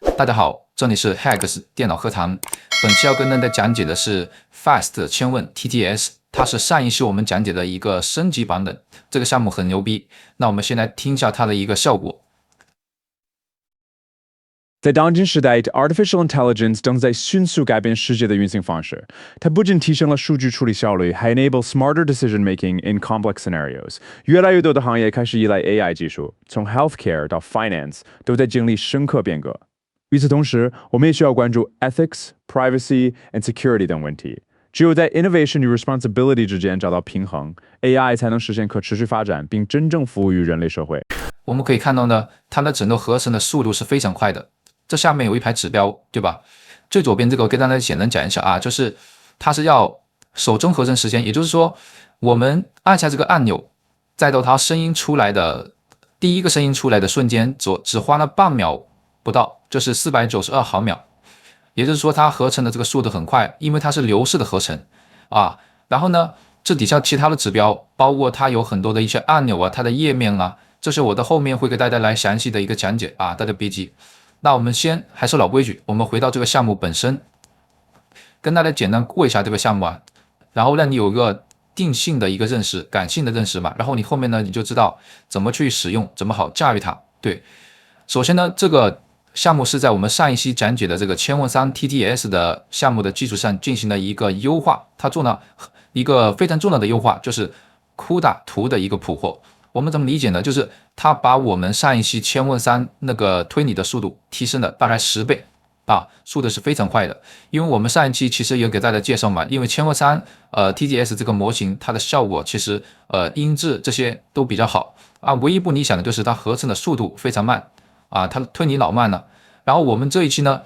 大家好，这里是 Hacks 电脑课堂。本期要跟大家讲解的是 Fast 千问 TTS， 它是上一期我们讲解的一个升级版本。这个项目很牛逼，那我们先来听一下它的一个效果。在当今时代 ，Artificial Intelligence 正在迅速改变世界的运行方式。它不仅提升了数据处理效率，还 enable smarter decision making in complex scenarios。越来越多的行业开始依赖 AI 技术，从 healthcare 到 finance 都在经历深刻变革。与此同时，我们也需要关注 ethics、privacy and security 等问题。只有在 innovation 与 responsibility 之间找到平衡 ，AI 才能实现可持续发展，并真正服务于人类社会。我们可以看到呢，它的整个合成的速度是非常快的。这下面有一排指标，对吧？最左边这个给大家简单讲一下啊，就是它是要手中合成时间，也就是说，我们按下这个按钮，再到它声音出来的第一个声音出来的瞬间，只花了半秒不到，就是492毫秒。也就是说，它合成的这个速度很快，因为它是流式的合成啊。然后呢，这底下其他的指标，包括它有很多的一些按钮啊，它的页面啊，这是我的后面会给大家来详细的一个讲解啊，大家别急。那我们先还是老规矩，我们回到这个项目本身，跟大家简单过一下这个项目啊，然后让你有一个定性的一个认识，感性的认识嘛，然后你后面呢你就知道怎么去使用，怎么好驾驭它。对，首先呢，这个项目是在我们上一期讲解的这个千问三 TTS 的项目的基础上进行了一个优化，它做了一个非常重要的优化，就是 CUDA 图的一个捕获。我们怎么理解呢？就是它把我们上一期千问三那个推理的速度提升了大概10倍啊，速度是非常快的。因为我们上一期其实也给大家介绍嘛，因为千问三TTS 这个模型它的效果其实音质这些都比较好啊，唯一不理想的就是它合成的速度非常慢啊，它的推理老慢了。然后我们这一期呢，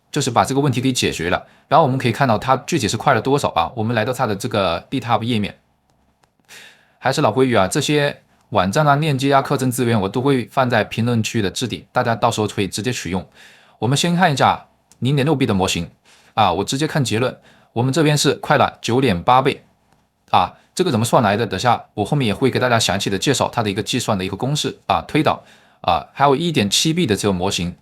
就是把这个问题给解决了。然后我们可以看到它具体是快了多少啊？我们来到它的这个 GitHub 页面，还是老规矩啊，这些网站啊、链接啊、课程资源我都会放在评论区的置顶，大家到时候可以直接取用。我们先看一下 0.6B 的模型啊，我直接看结论，我们这边是快了 9.8 倍啊，这个怎么算来的？等下我后面也会给大家详细的介绍它的一个计算的一个公式啊、推导啊，还有 1.7B 的这个模型。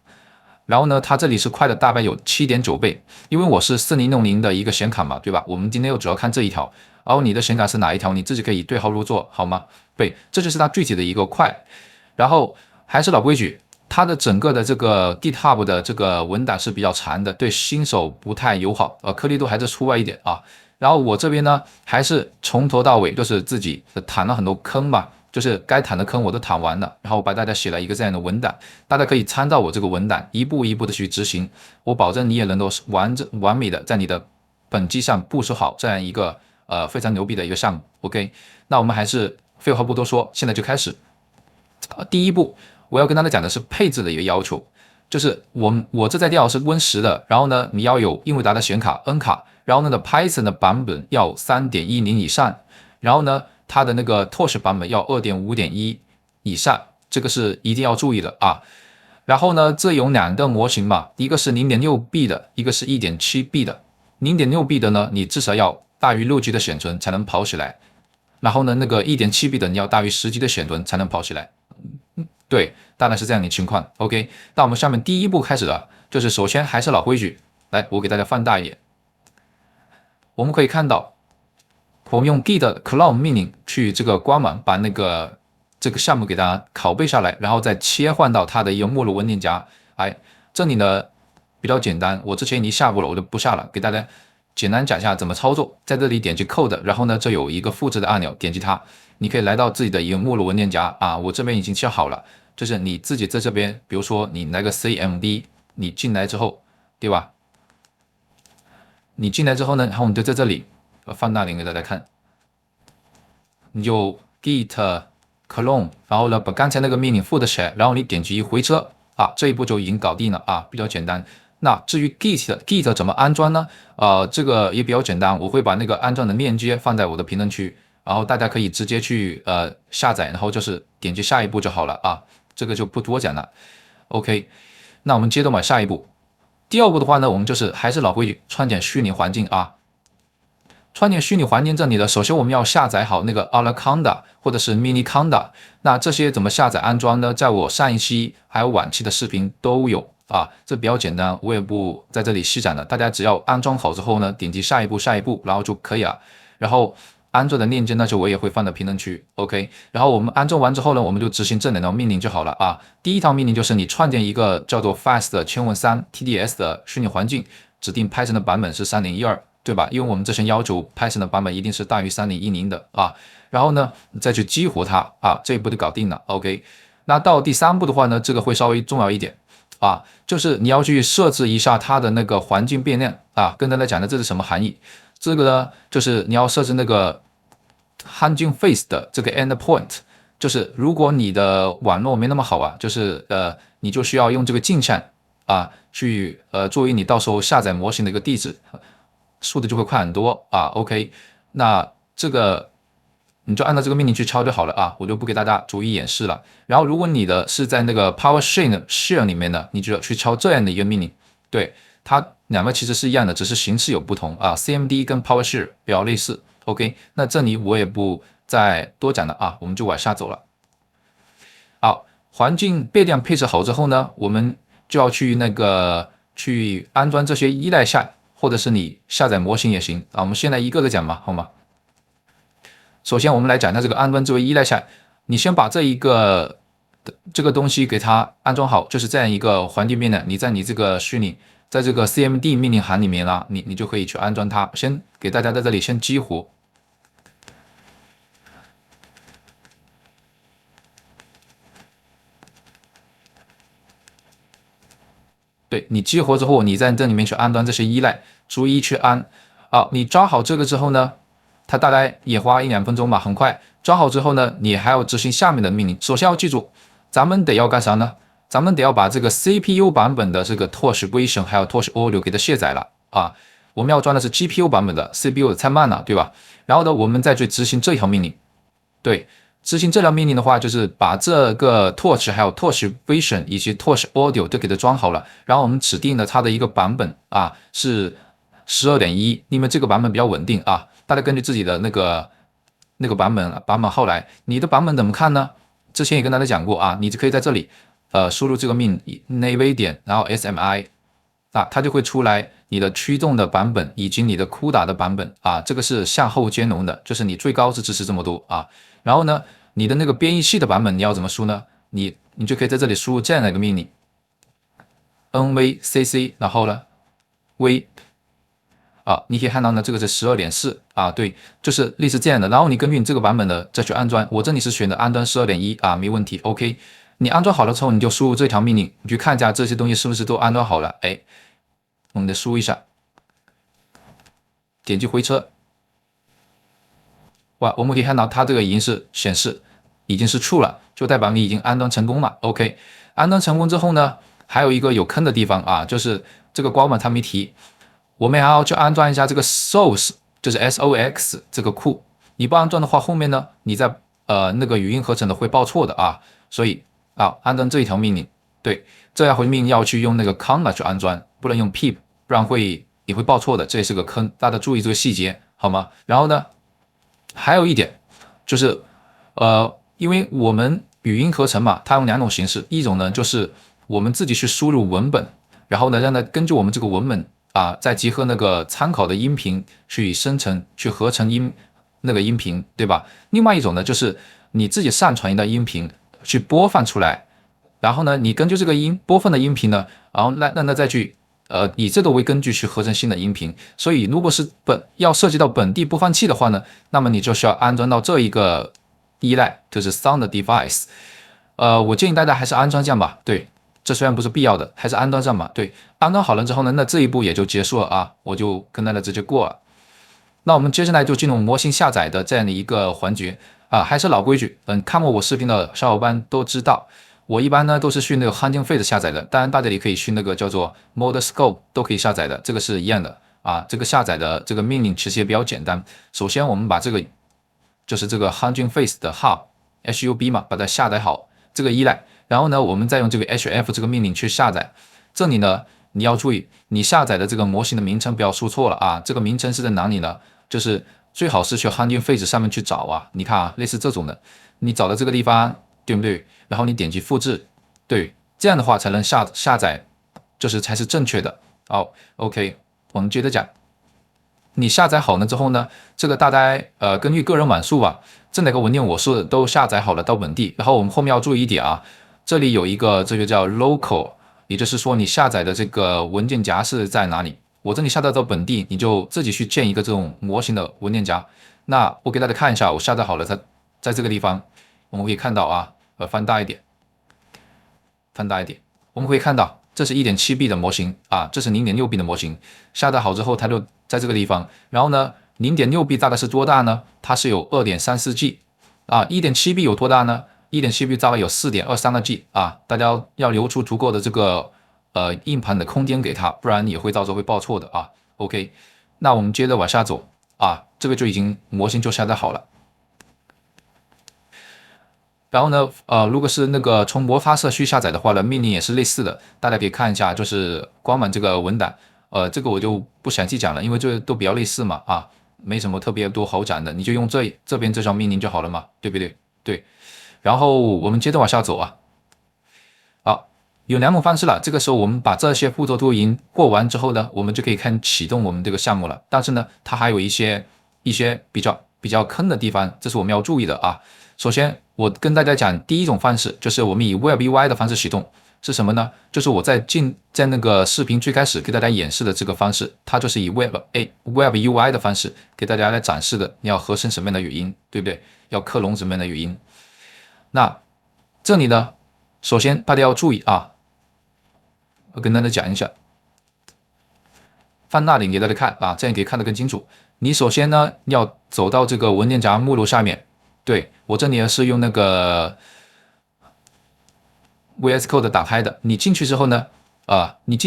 然后呢，它这里是快的大概有 7.9 倍，因为我是4060的一个显卡嘛，对吧？我们今天又主要看这一条，然后你的显卡是哪一条，你自己可以对号入座，好吗？对，这就是它具体的一个快。然后还是老规矩，它的整个的这个 GitHub 的这个文档是比较长的，对新手不太友好，颗粒度还是粗外一点啊。然后我这边呢，还是从头到尾都是自己躺了很多坑吧。就是该躺的坑我都躺完了，然后我把大家写了一个这样的文档，大家可以参照我这个文档，一步一步的去执行，我保证你也能够完美的在你的本机上部署好这样一个非常牛逼的一个项目。OK， 那我们还是废话不多说，现在就开始。第一步我要跟大家讲的是配置的一个要求，就是我这台电脑是 Win10 的，然后呢你要有英伟达的显卡 N 卡，然后呢 Python 的版本要 3.10 以上，然后呢它的那个 Torch 版本要 2.5.1 以上，这个是一定要注意的啊。然后呢，这有两个模型嘛，一个是 0.6B 的，一个是 1.7B 的。0.6B 的呢，你至少要大于6G 的显存才能跑起来。然后呢，那个 1.7B 的你要大于10G 的显存才能跑起来。对，大概是这样的情况。OK， 那我们下面第一步开始了，就是首先还是老规矩，来，我给大家放大一点，我们可以看到。我们用 git clone 命令去这个官网把这个项目给它拷贝下来，然后再切换到它的一个目录文件夹。哎，这里呢比较简单，我之前已经下过了，我就不下了，给大家简单讲一下怎么操作。在这里点击 code， 然后呢这有一个复制的按钮，点击它，你可以来到自己的一个目录文件夹啊，我这边已经切好了，就是你自己在这边，比如说你来个 cmd， 你进来之后，对吧？你进来之后呢，然后你就在这里。放大点给大家看，你就 git clone， 然后呢把刚才那个命令复制起来，然后你点击回车啊，这一步就已经搞定了啊，比较简单。那至于 git 怎么安装呢？这个也比较简单，我会把那个安装的链接放在我的评论区，然后大家可以直接去下载，然后就是点击下一步就好了啊，这个就不多讲了。OK， 那我们接着往下一步。第二步的话呢，我们就是还是老规矩，创建虚拟环境啊。创建虚拟环境这里的，首先我们要下载好那个 Anaconda 或者是 Miniconda， 那这些怎么下载安装呢？在我上一期还有往期的视频都有啊，这比较简单，我也不在这里细讲了，大家只要安装好之后呢，点击下一步，然后就可以了。然后安装的链接呢，就我也会放到评论区 ，OK。然后我们安装完之后呢，我们就执行这两条命令就好了啊。第一条命令就是你创建一个叫做 Fast 千问3 TDS 的虚拟环境，指定 Python 的版本是3012，对吧？因为我们之前要求 Python 的版本一定是大于3010的啊。然后呢，你再去激活它啊，这一步就搞定了 ，OK。那到第3步的话呢，这个会稍微重要一点啊，就是你要去设置一下它的那个环境变量啊，跟大家讲的这是什么含义？这个呢，就是你要设置那个 Hugging Face 的这个 endpoint， 就是如果你的网络没那么好啊，就是你就需要用这个镜像啊去作为你到时候下载模型的一个地址，速度就会快很多啊。OK， 那这个你就按照这个命令去敲就好了啊，我就不给大家逐一演示了。然后如果你的是在那个 PowerShell 里面呢，你就要去敲这样的一个命令，对，它两个其实是一样的，只是形式有不同啊。CMD 跟 PowerShell 比较类似。OK， 那这里我也不再多讲了啊，我们就往下走了。好，环境变量配置好之后呢，我们就要去去安装这些依赖项，或者是你下载模型也行啊。我们现在一个个讲嘛，好吗？首先我们来讲它这个安装作为依赖项，你先把这个东西给它安装好，就是这样一个环境变量，你在你这个虚拟，在这个 CMD 命令行里面啦，你就可以去安装它。先给大家在这里先激活。对，你激活之后，你在这里面去安装这些依赖，逐一去安。好，你装好这个之后呢，它大概也花1-2分钟吧，很快。装好之后呢，你还要执行下面的命令。首先要记住，咱们得要干啥呢？咱们得要把这个 CPU 版本的这个 Torch Vision 还有 Torch Audio 给它卸载了啊。我们要装的是 GPU 版本的 CPU 太慢了，对吧？然后呢，我们再去执行这条命令。对，执行这条命令的话，就是把这个 Torch 还有 Torch Vision 以及 Torch Audio 都给它装好了。然后我们指定了它的一个版本啊，是 12.1， 因为这个版本比较稳定啊。大家根据自己的那个版本号来，你的版本怎么看呢？之前也跟大家讲过啊，你就可以在这里输入这个命 nav 点，然后 smi 啊，它就会出来你的驱动的版本以及你的 CUDA 的版本啊，这个是向后兼容的，就是你最高是支持这么多啊。然后呢，你的那个编译器的版本你要怎么输呢？你就可以在这里输入这样的一个命令 nvcc， 然后呢 v 啊，你可以看到呢，这个是 12.4 啊，对，就是类似这样的。然后你根据你这个版本的再去安装，我这里是选的安装 12.1 啊，没问题 ，OK。你安装好了之后，你就输入这条命令，你去看一下这些东西是不是都安装好了。哎，我们得输一下，点击回车。哇，我们可以看到它这个已经是显示已经是 true 了，就代表你已经安装成功了。OK， 安装成功之后呢，还有一个有坑的地方啊，就是这个官网它没提。我们还要去安装一下这个 source， 就是 SOX 这个库。你不安装的话，后面呢，你在那个语音合成的会报错的啊。所以啊，安装这一条命令，对，这条命令要去用那个 comma 去安装，不能用 pip， 不然也会报错的，这也是个坑，大家注意这个细节好吗？然后呢，还有一点就是因为我们语音合成嘛，它用2种形式，一种呢就是我们自己去输入文本，然后呢让它根据我们这个文本啊，再结合那个参考的音频去生成、去合成那个音频，对吧？另外一种呢，就是你自己上传一段音频去播放出来，然后呢，你根据这个播放的音频呢，然后让它再去以这个为根据去合成新的音频。所以如果是要涉及到本地播放器的话呢，那么你就需要安装到这一个依赖，就是 Sound Device。我建议大家还是安装这样吧，对。这虽然不是必要的，还是安装上嘛。对，安装好了之后呢，那这一步也就结束了啊，我就跟大家直接过了。那我们接下来就进入模型下载的这样的一个环节啊，还是老规矩，看过我视频的小伙伴都知道，我一般呢都是去那个 Hugging Face 下载的，当然大家也可以去那个叫做 ModScope 都可以下载的，这个是一样的啊。这个下载的这个命令其实也比较简单，首先我们把这个就是这个 Hugging Face 的 hub 嘛，把它下载好这个依赖。然后呢，我们再用这个 HF 这个命令去下载。这里呢，你要注意，你下载的这个模型的名称不要输错了啊。这个名称是在哪里呢？就是最好是去 Hugging Face 上面去找啊。你看啊，类似这种的，你找到这个地方，对不对？然后你点击复制，对，这样的话才能下载就是才是正确的。好 ，OK， 我们接着讲。你下载好了之后呢，这个大概根据个人码数吧，这两个文件我是都下载好了到本地。然后我们后面要注意一点啊，这里有一个这个叫 local， 也就是说你下载的这个文件夹是在哪里。我这里下载到本地，你就自己去建一个这种模型的文件夹。那我给大家看一下，我下载好了，在这个地方，我们可以看到啊，放大一点，我们可以看到这是 1.7B 的模型啊，这是 0.6B 的模型。下载好之后，它就在这个地方。然后呢 0.6B 大概是多大呢？它是有 2.34G 啊。1.7B 有多大呢？ 1.7B 大概有 4.23个 G 啊。大家要留出足够的这个硬盘的空间给它，不然你会到时候会报错的啊。OK， 那我们接着往下走啊，这个就已经模型就下载好了。然后呢，如果是那个从模发社区下载的话呢，命令也是类似的，大家可以看一下，就是光满这个文档，这个我就不详细讲了，因为这都比较类似嘛，啊，没什么特别多好讲的，你就用这边这条命令就好了嘛，对不对？对。然后我们接着往下走啊，好，有两种方式了，这个时候我们把这些步骤都已经过完之后呢，我们就可以看启动我们这个项目了。但是呢，它还有一些比较坑的地方，这是我们要注意的啊。首先，我跟大家讲第一种方式，就是我们以 Web UI 的方式启动，是什么呢？就是我在那个视频最开始给大家演示的这个方式，它就是以 Web UI 的方式给大家来展示的。你要合成什么样的语音，对不对？要克隆什么样的语音？那这里呢，首先大家要注意啊，我跟大家讲一下，放大点给大家看啊，这样可以看得更清楚。你首先呢要走到这个文件夹目录下面。对，我这里呢是用那个 VS Code 打开的。你进去之后呢，你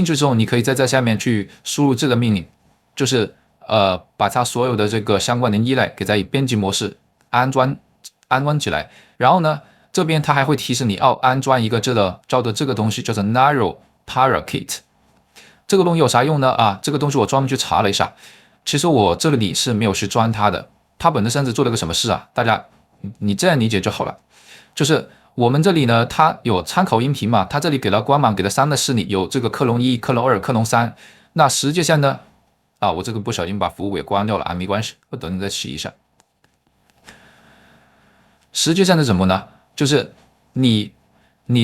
可以在这下面去输入这个命令，就是把它所有的这个相关的依赖给它以编辑模式安装起来。然后呢，这边它还会提示你要安装一个叫做这个东西叫做 Narrow Parakeet。这个东西有啥用呢？啊，这个东西我专门去查了一下，其实我这里是没有去装它的。它本身是做了个什么事啊？大家你这样理解就好了，就是我们这里呢，它有参考音频嘛，它这里给了光芒，给了3的示例，有这个克隆1、克隆2、克隆3。那实际上呢，啊，我这个不小心把服务给关掉了啊，没关系，我等你再洗一下。实际上是什么呢？就是你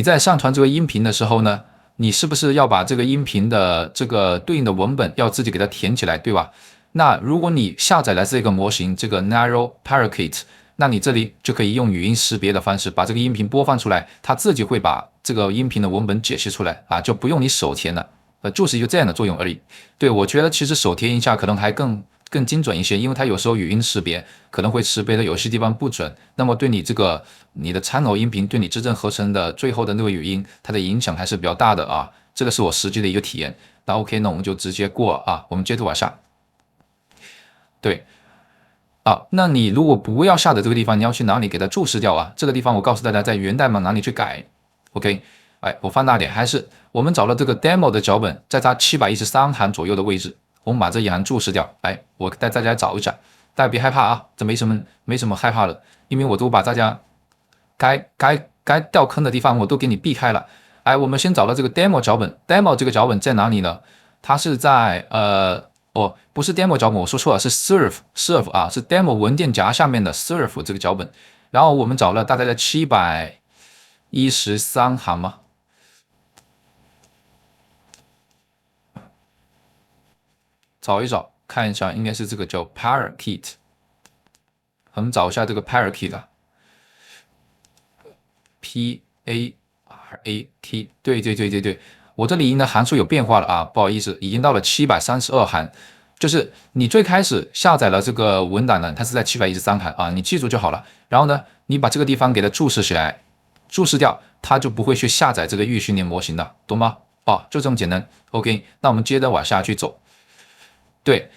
在上传这个音频的时候呢，你是不是要把这个音频的这个对应的文本要自己给它填起来，对吧？那如果你下载了这个模型，这个 Narrow Parakeet，那你这里就可以用语音识别的方式把这个音频播放出来，它自己会把这个音频的文本解析出来啊，就不用你手填了，就是一个这样的作用而已。对，我觉得其实手填一下可能还更精准一些，因为它有时候语音识别可能会识别的有些地方不准，那么对你你的参考音频对你真正合成的最后的那个语音，它的影响还是比较大的啊。这个是我实际的一个体验。那 OK， 那我们就直接过啊，我们接着往下。对。啊，那你如果不要下的这个地方，你要去哪里给它注释掉啊？这个地方我告诉大家，在源代码哪里去改。OK， 哎，我放大点，还是我们找了这个 demo 的脚本，在它713行左右的位置，我们把这一行注释掉。哎，我带大家找一下，大家别害怕啊，这没什么害怕的，因为我都把大家该掉坑的地方我都给你避开了。哎，我们先找到这个 demo 脚本 ，demo 这个脚本在哪里呢？它是在不是 demo 脚本，我说错了，是 serve 啊，是 demo 文件夹下面的 serve 这个脚本。然后我们找了大概在713行吗？找一找，看一下，应该是这个叫 Parakeet。我们找一下这个 Parakeet 啊 ，P-A-R-A-K， 对，我这里应的函数有变化了啊，不好意思，已经到了732行。就是你最开始下载了这个文档呢，它是在713行啊，你记住就好了。然后呢，你把这个地方给它注释起来，注释掉，它就不会去下载这个预训练模型的，懂吗？哦，就这么简单。OK， 那我们接着往下去走。对，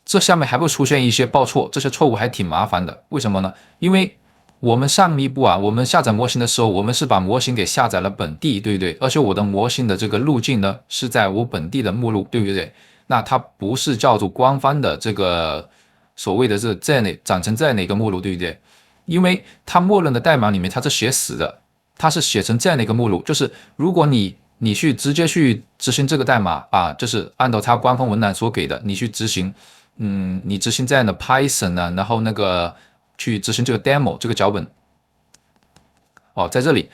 这下面还会出现一些报错，这些错误还挺麻烦的。为什么呢？因为我们上一步啊，我们下载模型的时候，我们是把模型给下载了本地，对不对？而且我的模型的这个路径呢，是在我本地的目录，对不对？那它不是叫做官方的这个所谓的这样的长成这样的一个目录，对不对？因为它默认的代码里面它是写死的，它是写成这样的一个目录，就是如果你你去直接去执行这个代码啊，就是按照它官方文档所给的，你去执行，你执行这样的 Python 呢，然后那个去执行这个 demo 这个脚本。在这里，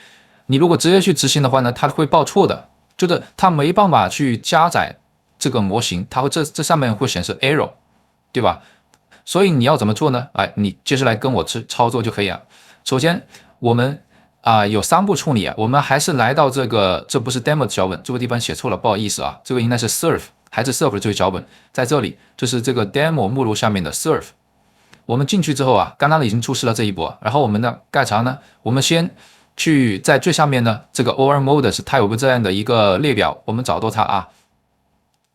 你如果直接去执行的话呢，它会报错的，就是它没办法去加载这个模型，它会这上面会显示 error， 对吧？所以你要怎么做呢？你接下来跟我操作就可以了。首先，我们有3步处理啊，我们还是来到这不是 demo 的脚本，这个地方写错了，不好意思啊，这个应该是 serve， 还是 serve 这个脚本，在这里就是这个 demo 目录下面的 serve。我们进去之后啊，刚刚已经出示了这一步，然后我们的盖查呢，我们先去在最下面呢，这个 OR modus 它有个这样的一个列表，我们找到它啊，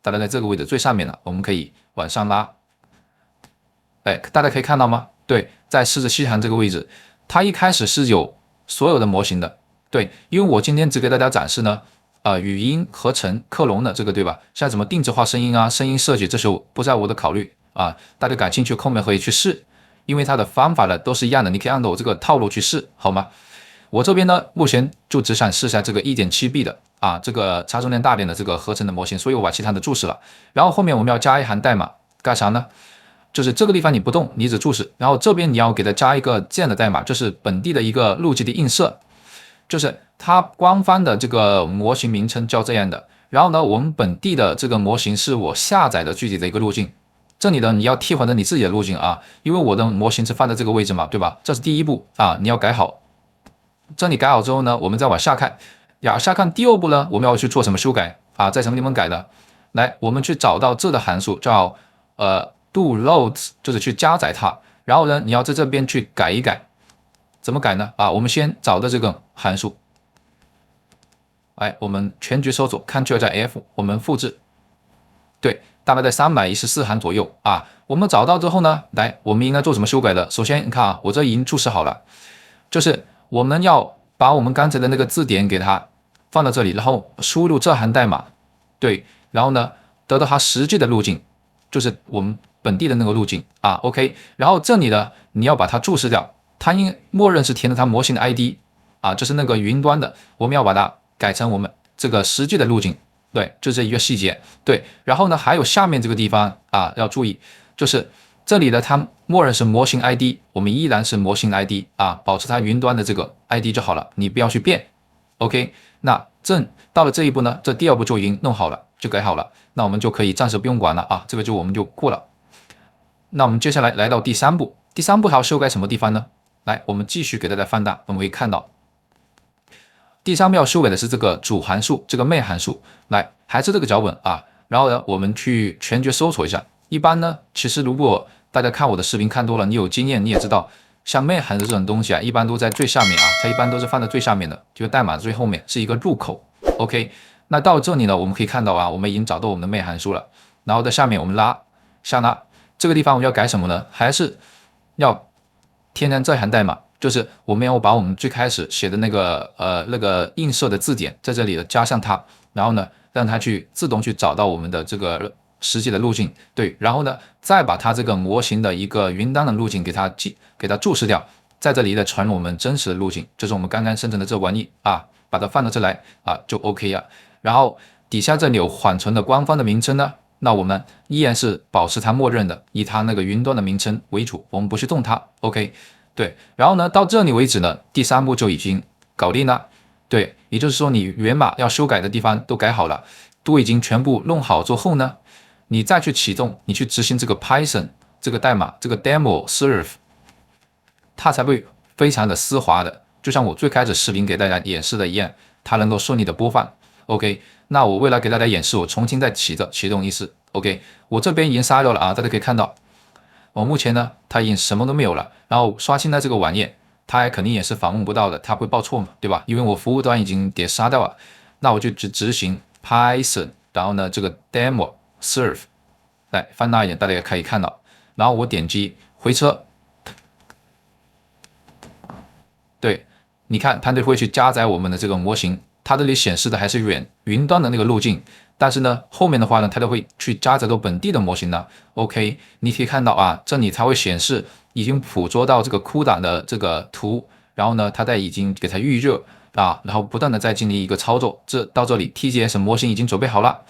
大概在这个位置最上面了，我们可以往上拉。大家可以看到吗？对，在狮子西涵这个位置，它一开始是有所有的模型的。对，因为我今天只给大家展示呢，语音合成克隆的这个，对吧？像什么定制化声音啊、声音设计，这些不在我的考虑啊。大家感兴趣，后面可以去试，因为它的方法呢都是一样的，你可以按照我这个套路去试，好吗？我这边呢，目前就只想试一下这个 1.7B 的这个差重量大点的这个合成的模型，所以我把其他的注释了。然后后面我们要加一行代码，干啥呢？就是这个地方你不动，你只注释，然后这边你要给它加一个这样的代码，就是本地的一个路径的映射，就是它官方的这个模型名称叫这样的。然后呢，我们本地的这个模型是我下载的具体的一个路径，这里呢你要替换成你自己的路径啊，因为我的模型是放在这个位置嘛，对吧？这是第一步啊，你要改好。这里改好之后呢，我们再往下看，下看第2步呢，我们要去做什么修改啊？在什么地方改的？来，我们去找到这的函数叫do loads， 就是去加载它，然后呢，你要在这边去改一改，怎么改呢？我们先找的这个函数，我们全局搜索 Ctrl 加 F， 我们复制，对，大概在314行左右啊。我们找到之后呢，来，我们应该做什么修改的？首先，你看我这已经注释好了，就是我们要把我们刚才的那个字典给它放到这里，然后输入这行代码，对，然后呢，得到它实际的路径，就是我们本地的那个路径OK， 然后这里呢，你要把它注释掉，它默认是填的它模型的 ID 就是那个云端的，我们要把它改成我们这个实际的路径，对，就这一个细节，对，然后呢，还有下面这个地方要注意，就是这里的它默认是模型 ID， 我们依然是模型 ID 保持它云端的这个 ID 就好了，你不要去变 ，OK， 那到了这一步呢，这第2步就已经弄好了，就改好了，那我们就可以暂时不用管了这个我们就过了。那我们接下来来到第3步，第3步还要修改什么地方呢？来，我们继续给大家放大，我们可以看到，第3步要修改的是这个主函数，这个 main 函数，来，还是这个脚本然后呢，我们去全局搜索一下。一般呢，其实如果大家看我的视频看多了，你有经验，你也知道，像 main 函数这种东西一般都在最下面它一般都是放在最下面的，就是代码最后面是一个入口。OK， 那到这里呢，我们可以看到我们已经找到我们的 main 函数了，然后在下面我们下拉。这个地方我们要改什么呢？还是要添加这行代码，就是我们要把我们最开始写的那个映射的字典在这里的加上它，然后呢，让它去自动去找到我们的这个实际的路径，对，然后呢，再把它这个模型的一个云端的路径给它注释掉，在这里再传我们真实的路径，就是我们刚刚生成的这玩意把它放到这来就 OK 了。然后底下这里有缓存的官方的名称呢，那我们依然是保持它默认的，以它那个云端的名称为主，我们不去动它 ，OK， 对。然后呢，到这里为止呢，第3步就已经搞定了，对，也就是说你源码要修改的地方都改好了，都已经全部弄好之后呢，你再去启动，你去执行这个 Python 这个代码，这个 demo serve， 它才会非常的丝滑的，就像我最开始视频给大家演示的一样，它能够顺利的播放。OK， 那我为了给大家演示，我重新再启动一次。OK， 我这边已经杀掉了大家可以看到，我目前呢它已经什么都没有了，然后刷新了这个网页，它肯定也是访问不到的，它会报错嘛，对吧？因为我服务端已经给杀掉了，那我就执行 Python， 然后呢这个 demo serve， 来放大一点，大家也可以看到，然后我点击回车，对，你看它就会去加载我们的这个模型。它这里显示的还是云端的那个路径，但是呢，后面的话呢，它就会去加载到本地的模型呢。OK， 你可以看到这里它会显示已经捕捉到这个 CUDA 的这个图，然后呢，它已经给它预热，啊，然后不断的在进行一个操作，到这里 TGS 模型已经准备好了，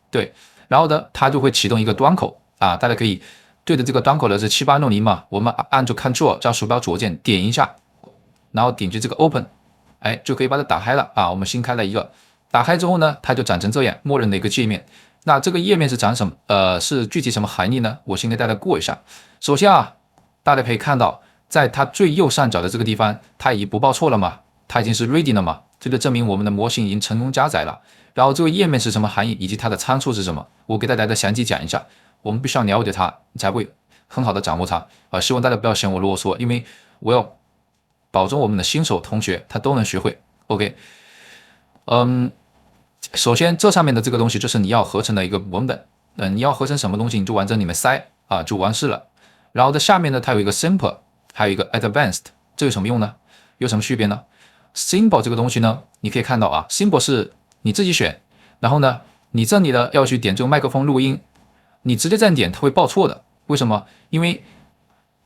对，然后呢，它就会启动一个端口啊，大家可以对着这个端口的是7860嘛，我们按住 Ctrl 加鼠标左键点一下，然后点击这个 Open， 哎，就可以把它打开了啊，我们新开了一个，打开之后呢，它就长成这样，默认的一个界面。那这个页面是长什么？是具体什么含义呢？我先给大家过一下。首先啊，大家可以看到，在它最右上角的这个地方，它已经不报错了嘛，它已经是 ready 了嘛，这就证明我们的模型已经成功加载了。然后这个页面是什么含义，以及它的参数是什么，我给大家再详细讲一下。我们必须要了解它，才会很好的掌握它。希望大家不要嫌我啰嗦，因为我要保证我们的新手同学他都能学会。OK， 首先这上面的这个东西就是你要合成的一个文本，你要合成什么东西你就往这里面塞啊，就完事了。然后在下面呢，它有一个 simple， 还有一个 advanced， 这有什么用呢？有什么区别呢？ simple 这个东西呢，你可以看到啊 simple 是你自己选，然后呢，你这里呢要去点这个麦克风录音，你直接这样点它会报错的。为什么？因为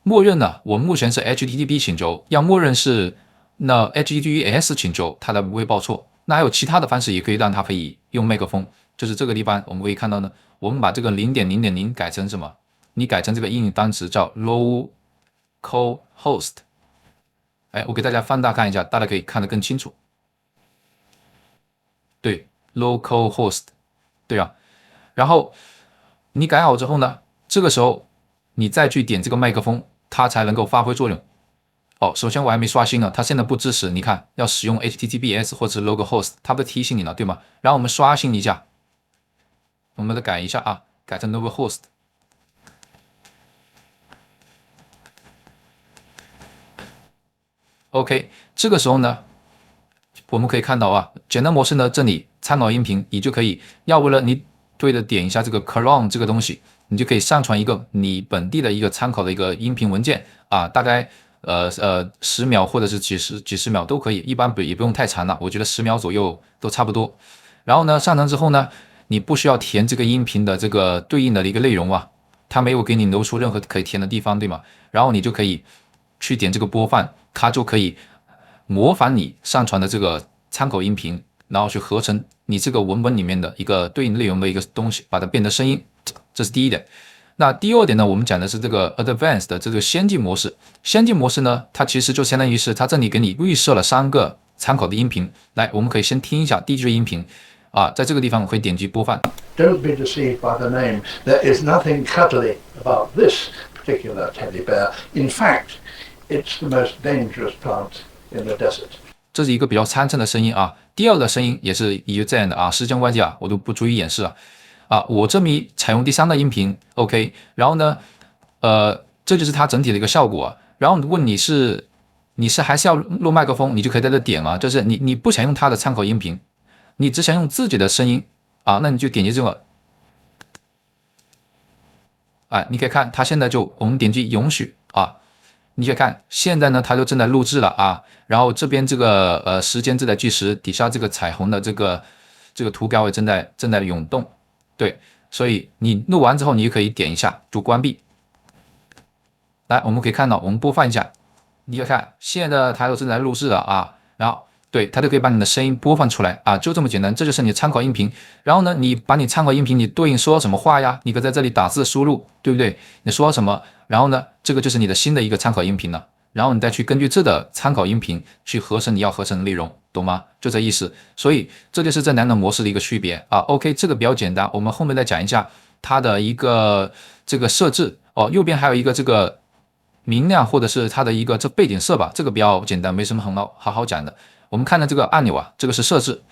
默认呢，我们目前是 HTTP 请求，要默认是那 HTTPS 请求，它才不会报错。那还有其他的方式也可以让它可以用麦克风，就是这个地方我们可以看到呢，我们把这个 0.0.0 改成什么？你改成这个英语单词叫 localhost。哎，我给大家放大看一下，大家可以看得更清楚。对 ，localhost， 对啊。然后你改好之后呢，这个时候你再去点这个麦克风，它才能够发挥作用。首先我还没刷新呢，它现在不支持，你看要使用 HTTPS 或者 localhost， 它不提醒你了，对吗？然后我们刷新一下，我们再改一下啊，改成 localhost。OK， 这个时候呢，我们可以看到啊，简单模式呢，这里参考音频，你就可以，要不呢你对着点一下这个 clone 这个东西，你就可以上传一个你本地的一个参考的一个音频文件啊，大概10秒或者是几十秒都可以，一般也不用太长了，我觉得10秒左右都差不多。然后呢，上传之后呢，你不需要填这个音频的这个对应的一个内容啊，它没有给你留出任何可以填的地方，对吗？然后你就可以去点这个播放，它就可以模仿你上传的这个参考音频，然后去合成你这个文本里面的一个对应内容的一个东西，把它变成声音，这是第一点。那第二点呢，我们讲的是这个 advanced 的这个先进模式。先进模式呢，它其实就相当于是它这里给你预设了3个参考的音频。来，我们可以先听一下第一句音频啊，在这个地方我会点击播放。Don't be deceived by the name. There is nothing cuddly about this particular teddy bear. In fact, it's the most dangerous plant in the desert. 这是一个比较参差的声音啊。第二个声音也是一个这样的啊，时间关系啊，我都不逐一演示了。我这里采用第3个音频 ，OK， 然后呢，这就是它整体的一个效果。然后如果你是还是要录麦克风，你就可以在这点啊，就是你不想用它的参考音频，你只想用自己的声音啊，那你就点击这个，你可以看它现在我们点击允许啊，你可以看现在呢它就正在录制了啊，然后这边这个时间正在计时，底下这个彩虹的这个图标也正在涌动。对，所以你录完之后，你就可以点一下就关闭。来，我们可以看到，我们播放一下，你可以看现在它都正在录制了啊，然后对，它就可以把你的声音播放出来啊，就这么简单，这就是你的参考音频。然后呢，你把你参考音频你对应说什么话呀？你可以在这里打字输入，对不对？你说什么？然后呢，这个就是你的新的一个参考音频了。然后你再去根据这的参考音频去合成你要合成的内容，懂吗？就这意思。所以这就是这2种模式的一个区别啊。OK， 这个比较简单，我们后面再讲一下它的一个这个设置哦。右边还有一个这个明亮或者是它的一个这背景色吧，这个比较简单，没什么好好讲的。我们看的这个按钮啊，这个是设置。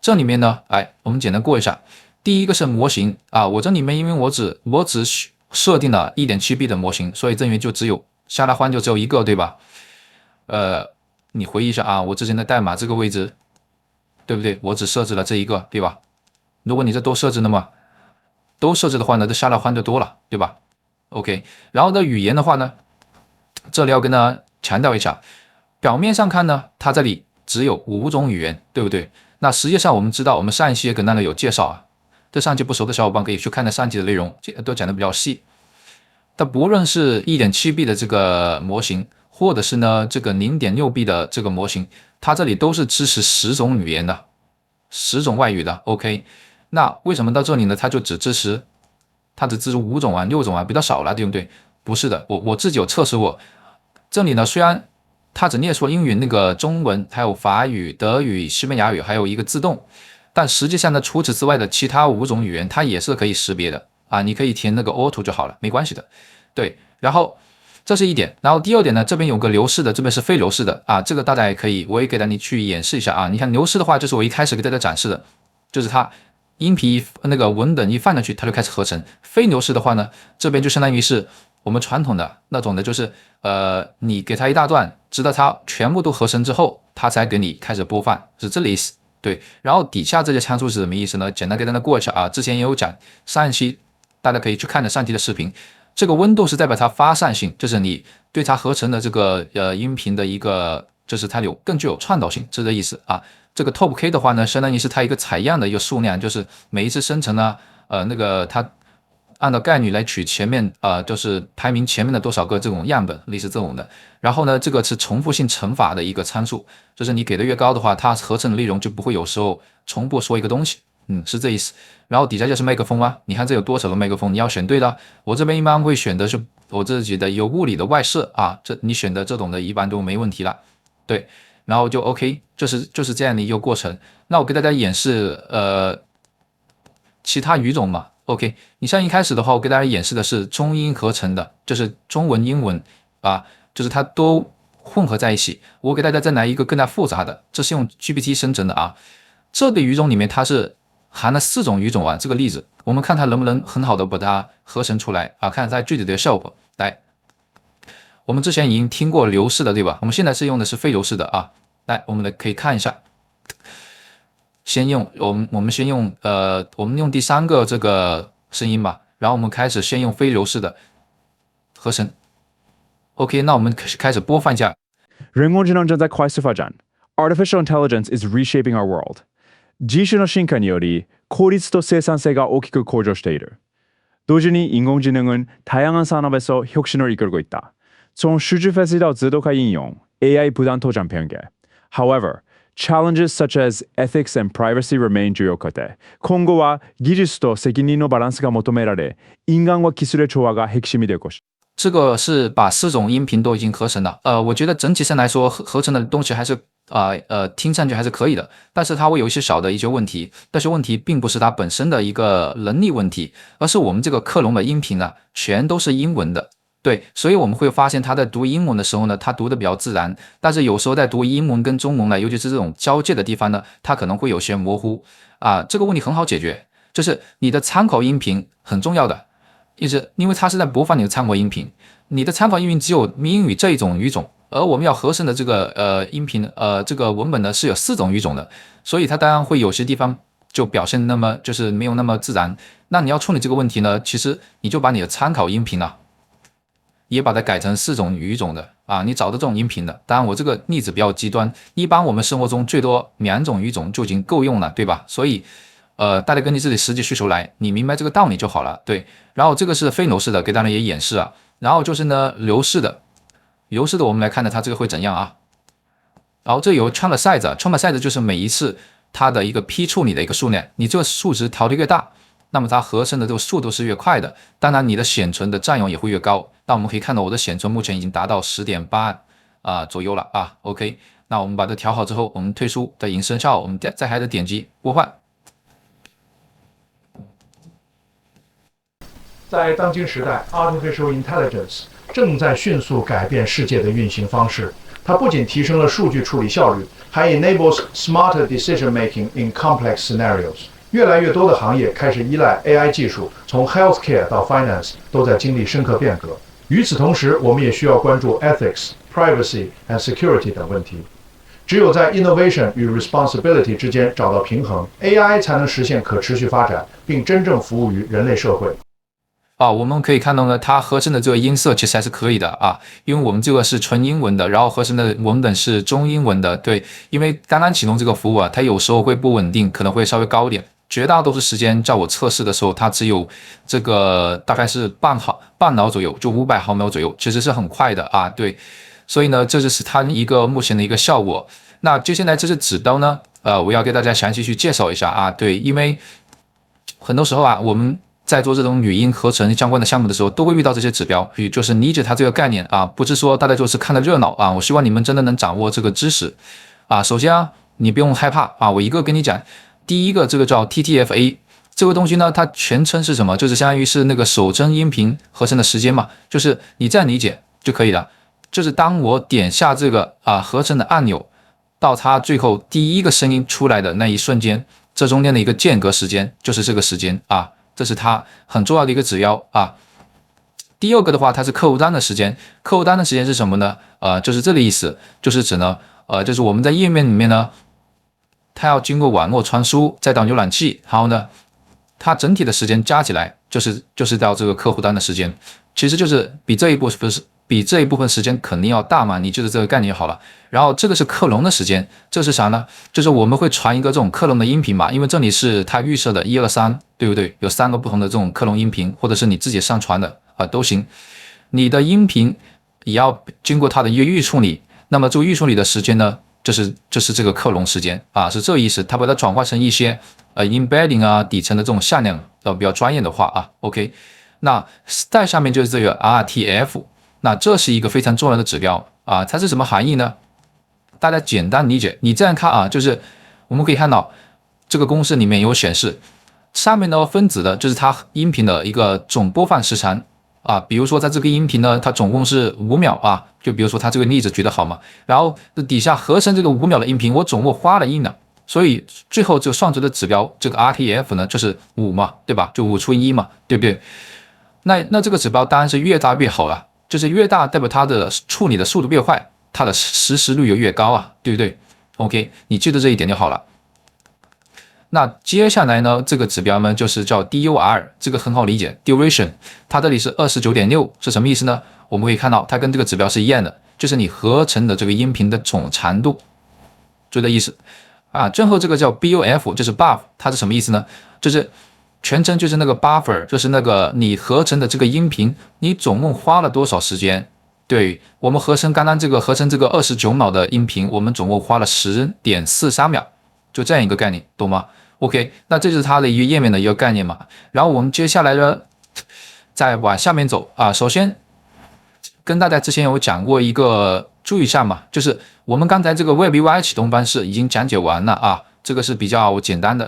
这里面呢，我们简单过一下。第一个是模型啊，我这里面因为我只设定了 1.7B 的模型，所以这里面就只有下拉环就只有一个，对吧？你回忆一下啊，我之前的代码这个位置，对不对？我只设置了这一个，对吧？如果你这都设置了嘛，都设置的话呢，这下拉环就多了，对吧 ？OK， 然后的语言的话呢，这里要跟大家强调一下，表面上看呢，它这里只有5种语言，对不对？那实际上我们知道，我们上一期也跟大家有介绍啊，对上期不熟的小伙伴可以去看那上期的内容，都讲的比较细。但不论是 1.7B 的这个模型，或者是呢这个 0.6B 的这个模型，它这里都是支持10种语言的，10种外语的。OK， 那为什么到这里呢？它就只支持5种啊、6种啊，比较少了，对不对？不是的，我自己有测试过。这里呢，虽然它只列出了英语、那个中文，还有法语、德语、西班牙语，还有一个自动，但实际上呢，除此之外的其他5种语言，它也是可以识别的啊，你可以填那个 auto 就好了，没关系的。对，然后这是一点，然后第二点呢，这边有个流式的，这边是非流式的啊，这个大家也可以，我也给大家去演示一下啊。你看流式的话，就是我一开始给大家展示的，就是它音频那个文本一放上去，它就开始合成。非流式的话呢，这边就相当于是我们传统的那种的，就是你给它一大段，直到它全部都合成之后，它才给你开始播放，是这个意思。对，然后底下这些参数是什么意思呢？简单给大家过一下啊，之前也有讲，上一期大家可以去看的上期的视频。这个温度是代表它发散性，就是你对它合成的这个音频的一个，就是它更具有创造性，是这意思啊。这个 Top K 的话呢，相当于是它一个采样的一个数量，就是每一次生成呢，那个它按照概率来取前面就是排名前面的多少个这种样本，类似这种的。然后呢，这个是重复性乘法的一个参数，就是你给的越高的话，它合成的内容就不会有时候重复说一个东西。是这意思。然后底下就是麦克风啊，你看这有多少个麦克风，你要选对了。我这边一般会选的是我自己的有物理的外设啊，这你选的这种的一般都没问题了。对，然后就 OK， 就是这样的一个过程。那我给大家演示其他语种嘛。OK， 你像一开始的话，我给大家演示的是中英合成的，就是中文、英文啊，就是它都混合在一起。我给大家再来一个更加复杂的，这是用 GPT 生成的啊。这个语种里面它是含了4种语种啊，这个例子我们看它能不能很好的把它合成出来啊，看它具体的效果。来，我们之前已经听过流式的对吧？我们现在是用的是非流式的啊。来，我们可以看一下，先用我们先用我们用第3个这个声音吧，然后我们开始先用非流式的合成。OK， 那我们开始播放一下。 人工智能正在快速发展。Artificial intelligence is reshaping our world. 技術の進化により効率と生産性が大きく向上している。同時に인공지능은 다양한 산업에서 혁신을 이끌고 있다. 从数据分析到自动化应用 AI 不断拓展边界。However, challenges such as ethics and privacy remain 重要課題。今後は技術と責任のバランスが求められ、인간과 기술의 조화가 핵심이 될 것이다。这个是把4种音频都已经合成了。我觉得整体上来说合成的东西还是听上去还是可以的，但是它会有一些小的一些问题。但是问题并不是它本身的一个能力问题，而是我们这个克隆的音频呢，全都是英文的。对，所以我们会发现它在读英文的时候呢，它读的比较自然，但是有时候在读英文跟中文呢，尤其是这种交界的地方呢，它可能会有些模糊啊。这个问题很好解决，就是你的参考音频很重要的。因为它是在播放你的参考音频，你的参考音频只有英语这一种语种，而我们要合成的这个音频这个文本呢是有4种语种的，所以它当然会有些地方就表现那么就是没有那么自然。那你要处理这个问题呢，其实你就把你的参考音频啊，也把它改成4种语种的啊，你找到这种音频的。当然我这个例子比较极端，一般我们生活中最多2种语种就已经够用了，对吧？所以大家根据自己实际需求来，你明白这个道理就好了。对，然后这个是非流式的，给大家也演示啊。然后就是呢流式的我们来看呢它这个会怎样啊。然后这有 chunk size，chunk size 就是每一次它的一个批处理的一个数量，你这个数值调得越大，那么它合成的这个速度是越快的，当然你的显存的占用也会越高。那我们可以看到我的显存目前已经达到 10.8 左右了啊。 OK， 那我们把它调好之后，我们退出的影声效，我们再还得点击播放。在当今时代 ，Artificial Intelligence 正在迅速改变世界的运行方式。它不仅提升了数据处理效率，还 enables smarter decision making in complex scenarios。越来越多的行业开始依赖 AI 技术，从 healthcare 到 finance 都在经历深刻变革。与此同时，我们也需要关注 ethics、privacy and security 等问题。只有在 innovation 与 responsibility 之间找到平衡 ，AI 才能实现可持续发展，并真正服务于人类社会。我们可以看到呢，它合成的这个音色其实还是可以的啊，因为我们这个是纯英文的，然后合成的文本是中英文的。对，因为刚刚启动这个服务啊，它有时候会不稳定，可能会稍微高一点。绝大多数时间，在我测试的时候，它只有这个大概是半脑左右，就500毫秒左右，其实是很快的啊。对，所以呢，这就是它一个目前的一个效果。那接下来这些指标呢，我要给大家详细去介绍一下啊。对，因为很多时候啊，我们在做这种语音合成相关的项目的时候，都会遇到这些指标，也就是理解它这个概念啊，不是说大家就是看了热闹啊。我希望你们真的能掌握这个知识啊。首先啊，你不用害怕啊，我一个跟你讲。第一个这个叫 TTFA， 这个东西呢，它全称是什么？就是相当于是那个手帧音频合成的时间嘛，就是你这样理解就可以了。就是当我点下这个合成的按钮，到它最后第一个声音出来的那一瞬间，这中间的一个间隔时间就是这个时间啊，这是它很重要的一个指标啊。第二个的话，它是客户端的时间，客户端的时间是什么呢？就是这个意思，就是指呢，就是我们在页面里面呢，它要经过网络传输，再到浏览器，然后呢，它整体的时间加起来就是到这个客户端的时间，其实就是比这一部分时间肯定要大嘛，你记得这个概念就好了。然后这个是克隆的时间，这是啥呢？就是我们会传一个这种克隆的音频嘛，因为这里是它预设的1、2、3，对不对？有3个不同的这种克隆音频，或者是你自己上传的都行。你的音频也要经过它的一个预处理，那么这个预处理的时间呢？就是这个克隆时间啊，是这个意思。它把它转化成一些embedding 啊底层的这种向量比较专业的话啊 ，OK。那再下面就是这个 RTF， 那这是一个非常重要的指标啊，它是什么含义呢？大家简单理解，你这样看啊，就是我们可以看到这个公式里面有显示，上面呢分子的就是它音频的一个总播放时长。啊，比如说在这个音频呢，它总共是5秒啊，就比如说它这个例子举得好嘛，然后底下合成这个5秒的音频，我总共花了1秒，所以最后这个算出的指标这个 RTF 呢就是5嘛，对吧？就5除1嘛，对不对？那这个指标当然是越大越好啊，就是越大代表它的处理的速度越快，它的实时率就越高啊，对不对 ？OK， 你记得这一点就好了。那接下来呢，这个指标呢就是叫 DUR， 这个很好理解 ，duration， 它这里是 29.6 是什么意思呢？我们可以看到它跟这个指标是一样的，就是你合成的这个音频的总长度，就这意思啊。最后这个叫 BUF， 就是 buff， 它是什么意思呢？就是全称就是那个 buffer， 就是那个你合成的这个音频，你总共花了多少时间？对，我们刚刚这个合成这个29秒的音频，我们总共花了10.43秒，就这样一个概念，懂吗？OK， 那这就是它的一个页面的一个概念嘛。然后我们接下来呢，再往下面走啊。首先跟大家之前有讲过一个注意项嘛，就是我们刚才这个 Web UI 启动方式已经讲解完了啊，这个是比较简单的，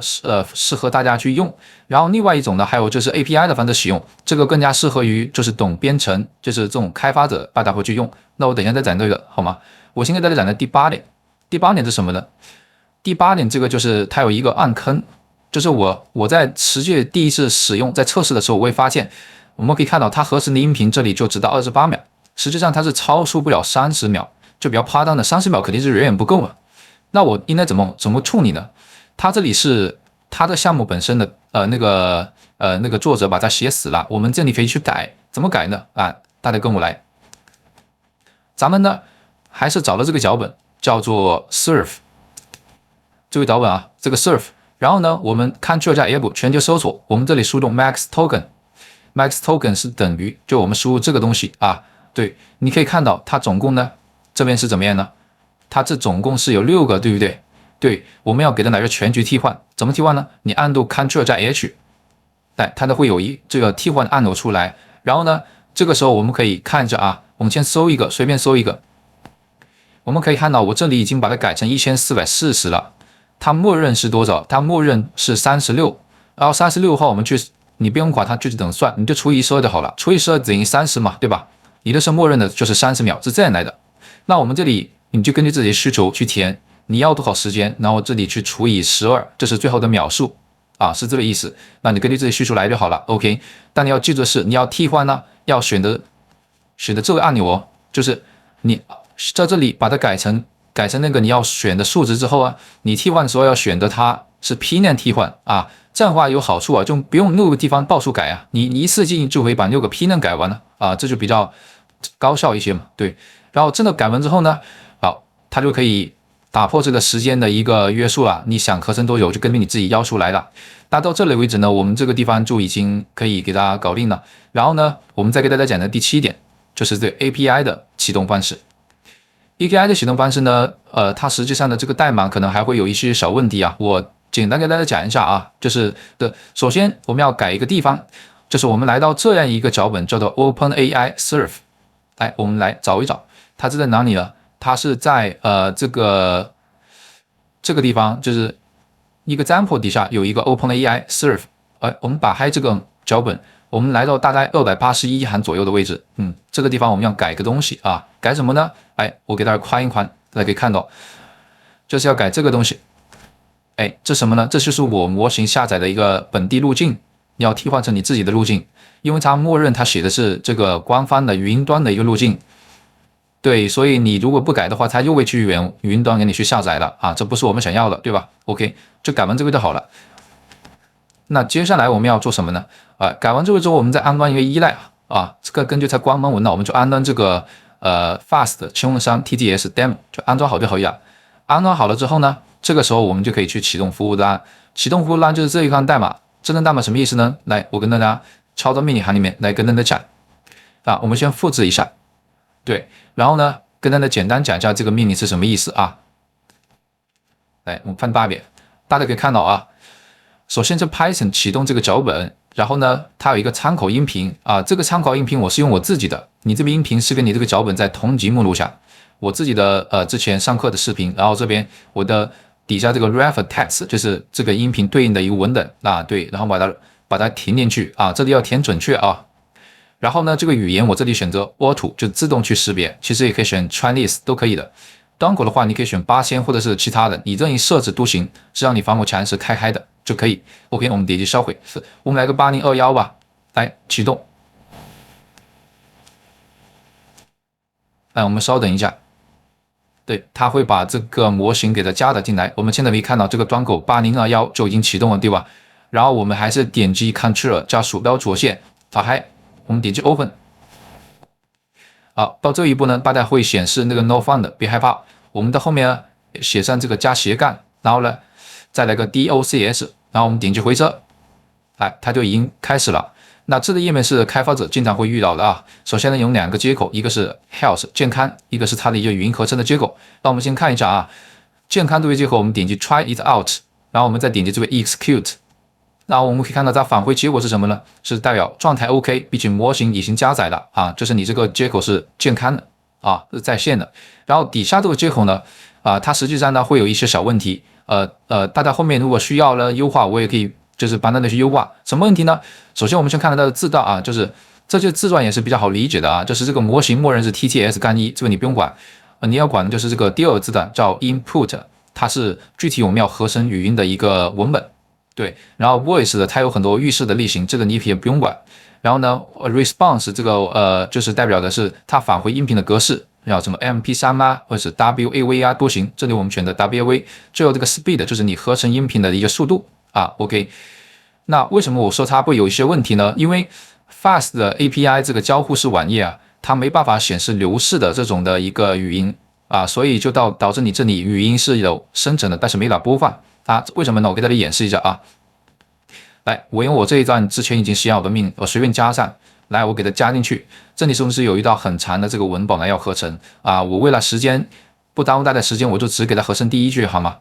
适合大家去用。然后另外一种呢，还有就是 API 的方式使用，这个更加适合于就是懂编程，就是这种开发者大家会去用。那我等一下再讲这个好吗？我先给大家讲的第8点，第8点是什么呢？第8点，这个就是它有一个暗坑，就是我在实际第一次使用，在测试的时候，我会发现，我们可以看到它合成的音频这里就只到28秒，实际上它是超出不了30秒，就比较夸张的30秒肯定是远远不够嘛。那我应该怎么处理呢？它这里是它的项目本身的那个作者把它写死了，我们这里可以去改，怎么改呢？啊，大家跟我来，咱们呢还是找了这个脚本，叫做 Surf。这个脚本啊，这个 surf， 然后呢，我们 Ctrl 加 F 全球搜索，我们这里输入 max token 是等于就我们输入这个东西啊，对，你可以看到它总共呢这边是怎么样呢？它这总共是有6个，对不对？对，我们要给它来个全局替换，怎么替换呢？你按住 Ctrl 加 H， 它都会有这个替换按钮出来，然后呢，这个时候我们可以看着啊，我们先搜一个，随便搜一个，我们可以看到我这里已经把它改成1440了。它默认是多少？它默认是36，然后36后我们去，你不用管它具体怎么算，你就除以12就好了，除以12等于30嘛，对吧？你的是默认的就是30秒，是这样来的。那我们这里你就根据自己的需求去填，你要多少时间，然后这里去除以12，这是最后的秒数啊，是这个意思。那你根据自己需求来就好了 ，OK。但你要记住的是，你要替换呢，要选择这个按钮哦，就是你在这里把它改成那个你要选的数值之后啊，你替换的时候要选择它是批量替换啊，这样的话有好处啊，就不用6个地方到处改啊，你一次性就可以把6个批量改完了啊，这就比较高效一些嘛，对。然后真的改完之后呢，好，它就可以打破这个时间的一个约束了，你想合成多久就根据你自己要求来了。那到这里为止呢，我们这个地方就已经可以给大家搞定了。然后呢，我们再给大家讲的第7点，就是这个 API 的启动方式。EKI 的启动方式呢，它实际上的这个代码可能还会有一些小问题啊，我简单给大家讲一下啊，就是首先我们要改一个地方，就是我们来到这样一个脚本叫做 OpenAI Serve， 来，我们来找一找，它是在哪里呢？它是在这个地方，就是一个 example 底下有一个 OpenAI Serve， 我们打开这个脚本，我们来到大概281行左右的位置，这个地方我们要改个东西啊，改什么呢？我给大家宽一宽，大家可以看到，就是要改这个东西。这什么呢？这就是我模型下载的一个本地路径，你要替换成你自己的路径，因为它默认它写的是这个官方的云端的一个路径。对，所以你如果不改的话，它又会去云端给你去下载了啊，这不是我们想要的，对吧 ？OK， 就改完这个就好了。那接下来我们要做什么呢？改完这个之后，我们再安装一个依赖啊，这个根据它官方文档，我们就安装这个fast 703 TTS demo， 就安装好就可以了。安装好了之后呢，这个时候我们就可以去启动服务端。启动服务端就是这一行代码，这段代码什么意思呢？来，我跟大家敲到命令行里面来跟大家讲啊，我们先复制一下。对，然后呢，跟大家简单讲一下这个命令是什么意思啊？来，我们翻8遍，大家可以看到啊，首先是 Python 启动这个脚本，然后呢，它有一个参考音频啊，这个参考音频我是用我自己的，你这边音频是跟你这个脚本在同级目录下，我自己的之前上课的视频，然后这边我的底下这个 refer text 就是这个音频对应的一个文本啊，对，然后把它填进去啊，这里要填准确啊。然后呢，这个语言我这里选择 Auto 就自动去识别，其实也可以选 Chinese 都可以的。端口的话，你可以选8000或者是其他的，你任意设置都行，只要你防火墙是开的就可以。OK， 我们点击销毁，我们来个8021吧，来启动。我们稍等一下，对，它会把这个模型给它加了进来。我们现在可以看到这个端口8021就已经启动了，对吧？然后我们还是点击 Ctrl 加鼠标左键打开。我们点击 Open， 好，到这一步呢，大家会显示那个 No Found， 别害怕，我们的后面呢写上这个加斜杠，然后呢再来个 DOCS， 然后我们点击回车，它就已经开始了。那这个页面是开发者经常会遇到的啊。首先呢有2个接口，一个是 Health 健康，一个是它的一个语音合成的接口。那我们先看一下啊，健康这个接口，我们点击 Try it out， 然后我们再点击这个 Execute。然后我们可以看到它返回结果是什么呢？是代表状态 OK， 并且模型已经加载了啊，就是你这个接口是健康的啊，是在线的。然后底下这个接口呢，它实际上呢会有一些小问题，大家后面如果需要呢优化，我也可以就是帮大家去优化。什么问题呢？首先我们先看到它的字段啊，就是这些字段也是比较好理解的啊，就是这个模型默认是 TTS-1，这个你不用管，你要管的就是这个第2个字段叫 Input， 它是具体我们要合成语音的一个文本。对，然后 voice 的它有很多预设的类型，这个你也不用管。然后呢 response 这个就是代表的是它返回音频的格式，要什么 MP3 啊，或者是 WAV 啊都行。这里我们选择 WAV。最后这个 speed 就是你合成音频的一个速度啊。OK， 那为什么我说它会有一些问题呢？因为 Fast 的 API 这个交互式网页啊，它没办法显示流式的这种的一个语音啊，所以就导致你这里语音是有生成的，但是没法播放。为什么呢？我给大家演示一下啊。来，我用我这一段之前已经写好的命，我随便加上来，我给它加进去。这里是不是有一道很长的这个文本来要合成啊？我为了时间不耽误大家时间，我就只给它合成第1句好吗？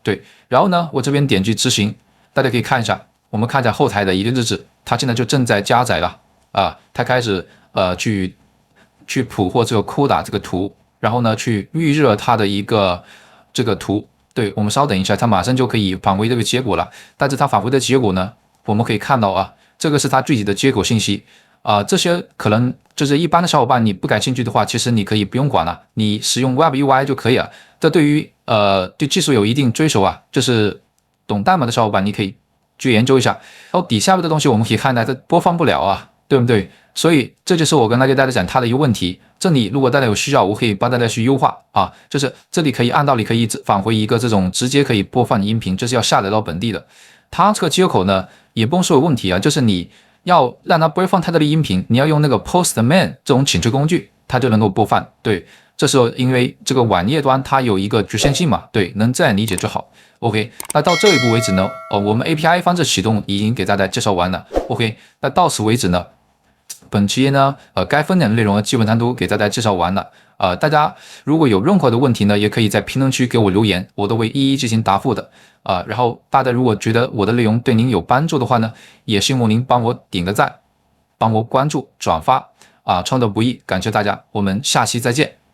对，然后呢，我这边点击执行，大家可以看一下，我们看一下后台的一个日志，它现在就正在加载了啊，它开始去捕获这个 CUDA 这个图，然后呢去预热它的一个这个图。对，我们稍等一下，它马上就可以返回这个结果了。但是它返回的结果呢，我们可以看到啊，这个是它具体的接口信息啊，这些可能就是一般的小伙伴你不感兴趣的话，其实你可以不用管了，你使用 Web UI 就可以了。这对于对技术有一定追求啊，就是懂代码的小伙伴你可以去研究一下。然后底下的东西我们可以看到它播放不了啊，对不对？所以这就是我跟大家讲它的一个问题。这里如果大家有需要，我可以帮大家去优化啊，就是这里可以按道理可以返回一个这种直接可以播放的音频，这是要下载到本地的。它这个接口呢也不用说有问题啊，就是你要让它播放它的音频，你要用那个 Postman 这种请求工具，它就能够播放。对，这时候因为这个网页端它有一个局限性嘛，对，能这样理解就好。OK， 那到这一步为止呢，我们 API 方式启动已经给大家介绍完了。OK， 那到此为止呢，本期呢，该分享的内容基本上都给大家介绍完了。大家如果有任何的问题呢，也可以在评论区给我留言，我都会一一进行答复的。然后大家如果觉得我的内容对您有帮助的话呢，也希望您帮我点个赞，帮我关注、转发。创造不易，感谢大家，我们下期再见。